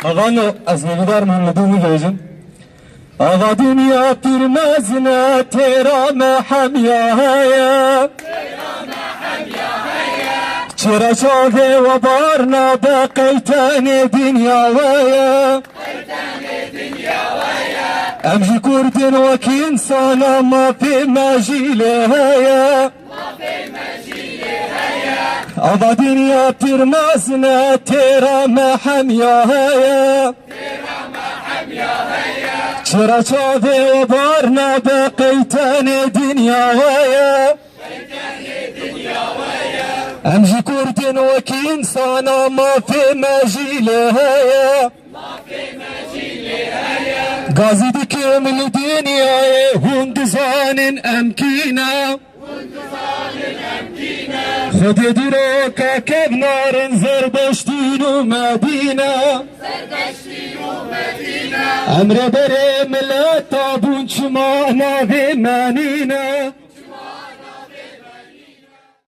Ağanı aznevidar Muhammed'ini gözüm. Ağa dünya pirmezine tera mehem ya haya. Çera çave ve barna be kaytane dünya vaya. Emji kurdin ve ki insana ma fi mecile haya. Ağa dünya pirmezine tera mehem ya haya. چرا چاوه و بارنا بقیتن دنیا ویا امجی کردن و کی انسانا ما فی مجیله هیا گازی دکم لدنیای هندزانن امکینا خود درو که کبنارن زردشتین و مدینه امر بره ملت تابون چما ناوی منینه